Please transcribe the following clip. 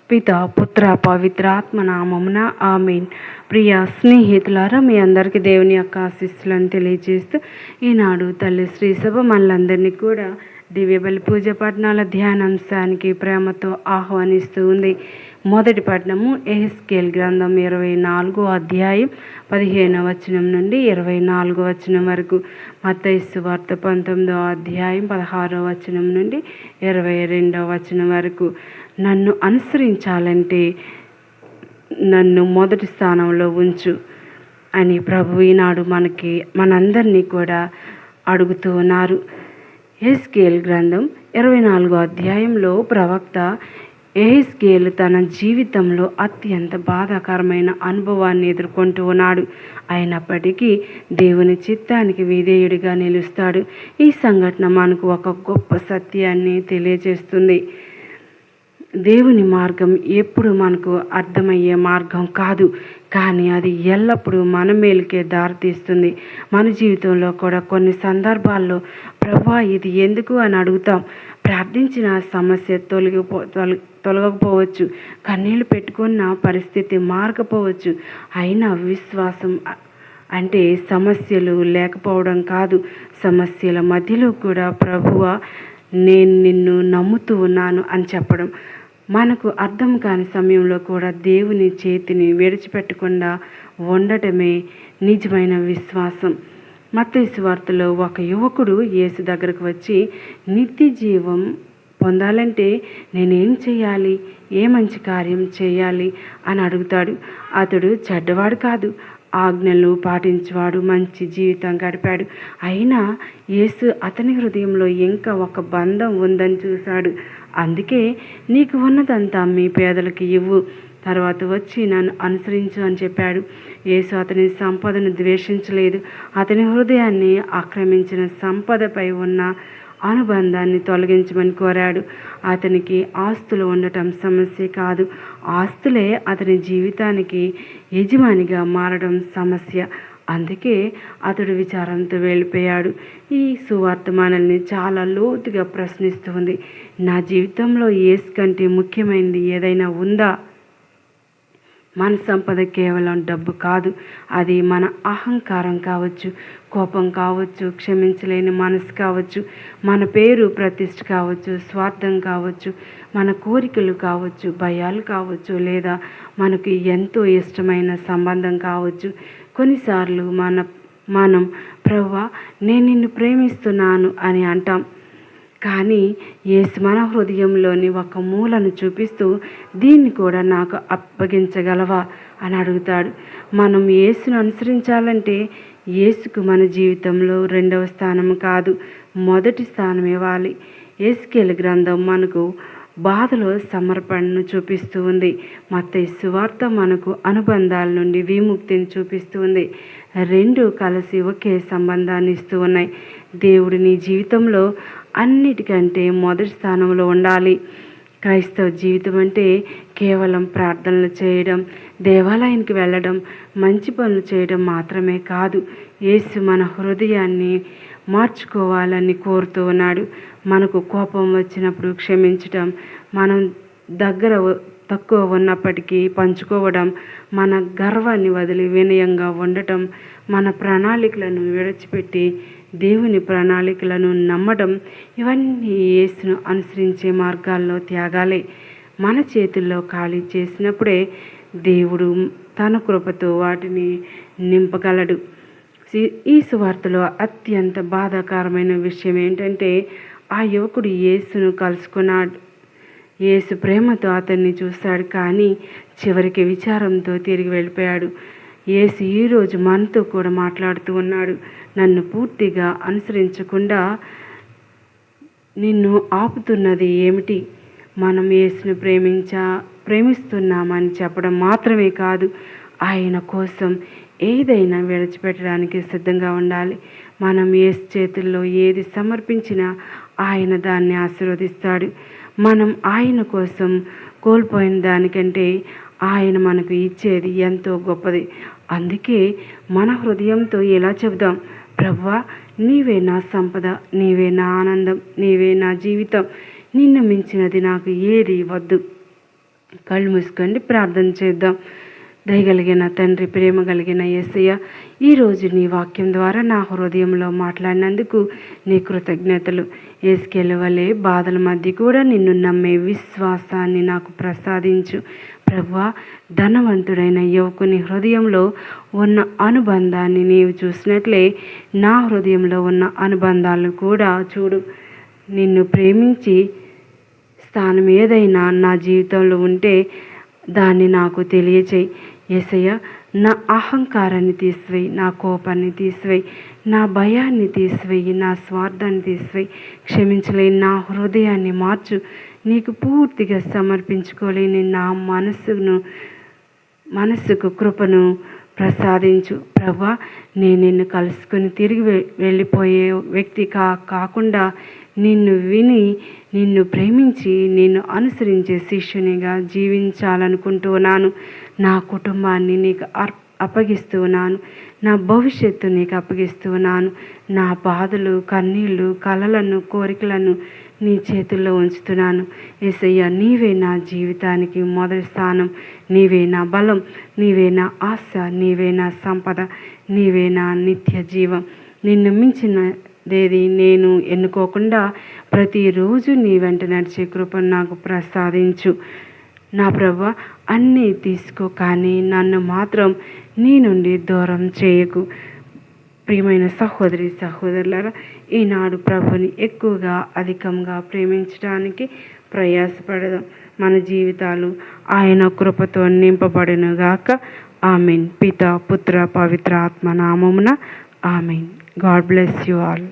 పిత పుత్ర పవిత్రాత్మ నామమున ఆమేన్. ప్రియ స్నేహితులారా, మీ అందరికీ దేవుని యొక్క ఆశీస్సులను తెలియజేస్తూ ఈనాడు తల్లి శ్రీ సభ మనలందరినీ కూడా దివ్యబలి పూజ పఠనాల ధ్యానాంశానికి ప్రేమతో ఆహ్వానిస్తూ ఉంది. మొదటి పఠనము యెహెజ్కేలు గ్రంథం 24వ అధ్యాయం 15వ వచనం నుండి 24వ వచనం వరకు, మత్తయి సువార్త 19వ అధ్యాయం 16వ వచనం నుండి 22వ వచనం వరకు. నన్ను అనుసరించాలంటే నన్ను మొదటి స్థానంలో ఉంచు అని ప్రభు ఈనాడు మనందరినీ కూడా అడుగుతూ ఉన్నారు. యెహెజ్కేలు గ్రంథం 24వ అధ్యాయంలో ప్రవక్త యెహెజ్కేలు తన జీవితంలో అత్యంత బాధాకరమైన అనుభవాన్ని ఎదుర్కొంటూ ఉన్నాడు. అయినప్పటికీ దేవుని చిత్తానికి విధేయుడిగా నిలుస్తాడు. ఈ సంఘటన మనకు ఒక గొప్ప సత్యాన్ని తెలియజేస్తుంది. దేవుని మార్గం ఎప్పుడు మనకు అర్థమయ్యే మార్గం కాదు, కానీ అది ఎల్లప్పుడూ మన మేలుకే దారితీస్తుంది. మన జీవితంలో కూడా కొన్ని సందర్భాల్లో ప్రభువా ఇది ఎందుకు అని అడుగుతాం. ప్రార్థించిన సమస్య తొలగకపోవచ్చు, కన్నీళ్లు పెట్టుకున్న పరిస్థితి మారకపోవచ్చు. అయినా విశ్వాసం అంటే సమస్యలు లేకపోవడం కాదు, సమస్యల మధ్యలో కూడా ప్రభువా నేను నిన్ను నమ్ముతూ ఉన్నాను అని చెప్పడం. మనకు అర్థం కాని సమయంలో కూడా దేవుని చేతిని విడిచిపెట్టకుండా ఉండటమే నిజమైన విశ్వాసం. మత్తయి సువార్తలో ఒక యువకుడు యేసు దగ్గరకు వచ్చి, నిత్య జీవం పొందాలంటే నేనేం చేయాలి, ఏ మంచి కార్యం చేయాలి అని అడుగుతాడు. అతడు చెడ్డవాడు కాదు, ఆజ్ఞలు పాటించేవాడు, మంచి జీవితం గడిపాడు. అయినా యేసు అతని హృదయంలో ఇంకా ఒక బంధం ఉందని చూశాడు. అందుకే నీకు ఉన్నదంతా మీ పేదలకు ఇవ్వు, తర్వాత వచ్చి నన్ను అనుసరించు అని చెప్పాడు. యేసు అతని సంపదను ద్వేషించలేదు. అతని హృదయాన్ని ఆక్రమించిన సంపదపై ఉన్న అనుబంధాన్ని తొలగించమని కోరాడు. అతనికి ఆస్తులు ఉండటం సమస్య కాదు, ఆస్తులే అతని జీవితానికి యజమానిగా మారడం సమస్య. అందుకే అతడు విచారంతో వెళ్ళిపోయాడు. ఈ సువార్త మనల్ని చాలా లోతుగా ప్రశ్నిస్తుంది. నా జీవితంలో యేసు కంటే ముఖ్యమైనది ఏదైనా ఉందా? మన సంపద కేవలం డబ్బు కాదు, అది మన అహంకారం కావచ్చు, కోపం కావచ్చు, క్షమించలేని మనసు కావచ్చు, మన పేరు ప్రతిష్ఠ కావచ్చు, స్వార్థం కావచ్చు, మన కోరికలు కావచ్చు, భయాలు కావచ్చు, లేదా మనకు ఎంతో ఇష్టమైన సంబంధం కావచ్చు. కొన్నిసార్లు మనం ప్రభువా నేను నిన్ను ప్రేమిస్తున్నాను అని అంటాం, కానీ యేసు మన హృదయంలోని ఒక మూలను చూపిస్తూ దీన్ని కూడా నాకు అప్పగించగలవా అని అడుగుతాడు. మనం యేసును అనుసరించాలంటే యేసుకు మన జీవితంలో రెండవ స్థానం కాదు, మొదటి స్థానం ఇవ్వాలి. యెహెజ్కేలు గ్రంథం మనకు బాధలో సమర్పణను చూపిస్తూ ఉంది. మత్తయి సువార్త మనకు అనుబంధాల నుండి విముక్తిని చూపిస్తూ ఉంది. రెండు కలిసి ఒకే సంబంధాన్ని ఇస్తూ ఉన్నాయి. దేవుడు నీ జీవితంలో అన్నిటికంటే మొదటి స్థానంలో ఉండాలి. క్రైస్తవ జీవితం అంటే కేవలం ప్రార్థనలు చేయడం, దేవాలయానికి వెళ్ళడం, మంచి పనులు చేయడం మాత్రమే కాదు. యేసు మన హృదయాన్ని మార్చుకోవాలని కోరుతూ ఉన్నాడు. మనకు కోపం వచ్చినప్పుడు క్షమించడం, మనం దగ్గర తక్కువ ఉన్నప్పటికీ పంచుకోవడం, మన గర్వాన్ని వదిలి వినయంగా ఉండటం, మన ప్రణాళికలను విడిచిపెట్టి దేవుని ప్రణాళికలను నమ్మడం, ఇవన్నీ యేసును అనుసరించే మార్గాల్లో త్యాగాలే. మన చేతుల్లో ఖాళీ చేసినప్పుడే దేవుడు తన కృపతో వాటిని నింపగలడు. ఈ సువార్తలో అత్యంత బాధాకరమైన విషయం ఏంటంటే, ఆ యువకుడు యేసును కలుసుకున్నాడు. యేసు ప్రేమతో అతన్ని చూశాడు, కానీ చివరికి విచారంతో తిరిగి వెళ్ళిపోయాడు. యేసు ఈరోజు మనతో కూడా మాట్లాడుతూ ఉన్నాడు. నన్ను పూర్తిగా అనుసరించకుండా నిన్ను ఆపుతున్నది ఏమిటి? మనం యేసును ప్రేమిస్తున్నామని చెప్పడం మాత్రమే కాదు, ఆయన కోసం ఏదైనా విడిచిపెట్టడానికి సిద్ధంగా ఉండాలి. మనం యేసు చేతుల్లో ఏది సమర్పించినా ఆయన దాన్ని ఆశీర్వదిస్తాడు. మనం ఆయన కోసం కోల్పోయిన దానికంటే ఆయన మనకు ఇచ్చేది ఎంతో గొప్పది. అందుకే మన హృదయంతో ఎలా చెబుదాం, ప్రభువా నీవే నా సంపద, నీవే నా ఆనందం, నీవే నా జీవితం, నిన్ను మించినది నాకు ఏది వద్దు. కళ్ళు మూసుకోండి, ప్రార్థన చేద్దాం. దయగలిగిన తండ్రి, ప్రేమ కలిగిన యేసయ్య, ఈరోజు నీ వాక్యం ద్వారా నా హృదయంలో మాట్లాడినందుకు నీ కృతజ్ఞతలు. యేసుకేలు వలె బాధల మధ్య కూడా నిన్ను నమ్మే విశ్వాసాన్ని నాకు ప్రసాదించు ప్రభువా. ధనవంతుడైన యువకుని హృదయంలో ఉన్న అనుబంధాన్ని నీవు చూసినట్లే నా హృదయంలో ఉన్న అనుబంధాలను కూడా చూడు. నిన్ను ప్రేమించి స్థానం ఏదైనా నా జీవితంలో ఉంటే దాన్ని నాకు తెలియచేయి యేసయ్య. నా అహంకారాన్ని తీసివేయి, నా కోపాన్ని తీసివేయి, నా భయాన్ని తీసివేయి, నా స్వార్థాన్ని తీసివేయి. క్షమించలేని నా హృదయాన్ని మార్చు. నీకు పూర్తిగా సమర్పించుకోలేని నా మనస్సుకు కృపను ప్రసాదించు ప్రభువా. నేను నిన్ను కలుసుకొని తిరిగి వెళ్ళిపోయే వ్యక్తి కాకుండా నిన్ను విని, నిన్ను ప్రేమించి, నిన్ను అనుసరించే శిష్యునిగా జీవించాలనుకుంటున్నాను. నా కుటుంబాన్ని నీకు అప్పగిస్తున్నాను. నా భవిష్యత్తు నీకు అప్పగిస్తున్నాను. నా బాధలు, కన్నీళ్ళు, కలలను, కోరికలను నీ చేతుల్లో ఉంచుతున్నాను యేసయ్య. నీవే నా జీవితానికి మొదటి స్థానం. నీవే నా బలం, నీవే నా ఆశ, నీవే నా సంపద, నీవే నా నిత్య జీవం. నిన్ను మించినదేది నేను ఎన్నుకోకుండా ప్రతిరోజు నీ వెంట నడిచే కృపను నాకు ప్రసాదించు నా ప్రభువా. అన్నీ తీసుకో, కానీ నన్ను మాత్రం నీ నుండి దూరం చేయకు. ప్రియమైన సహోదరి సహోదరులారా, ఈనాడు ప్రభుని ఎక్కువగా అధికంగా ప్రేమించడానికి ప్రయాసపడదాం. మన జీవితాలు ఆయన కృపతో నింపబడునుగాక. ఆమెన్. పిత, పుత్ర, పవిత్ర ఆత్మ నామమున amen. God bless you all.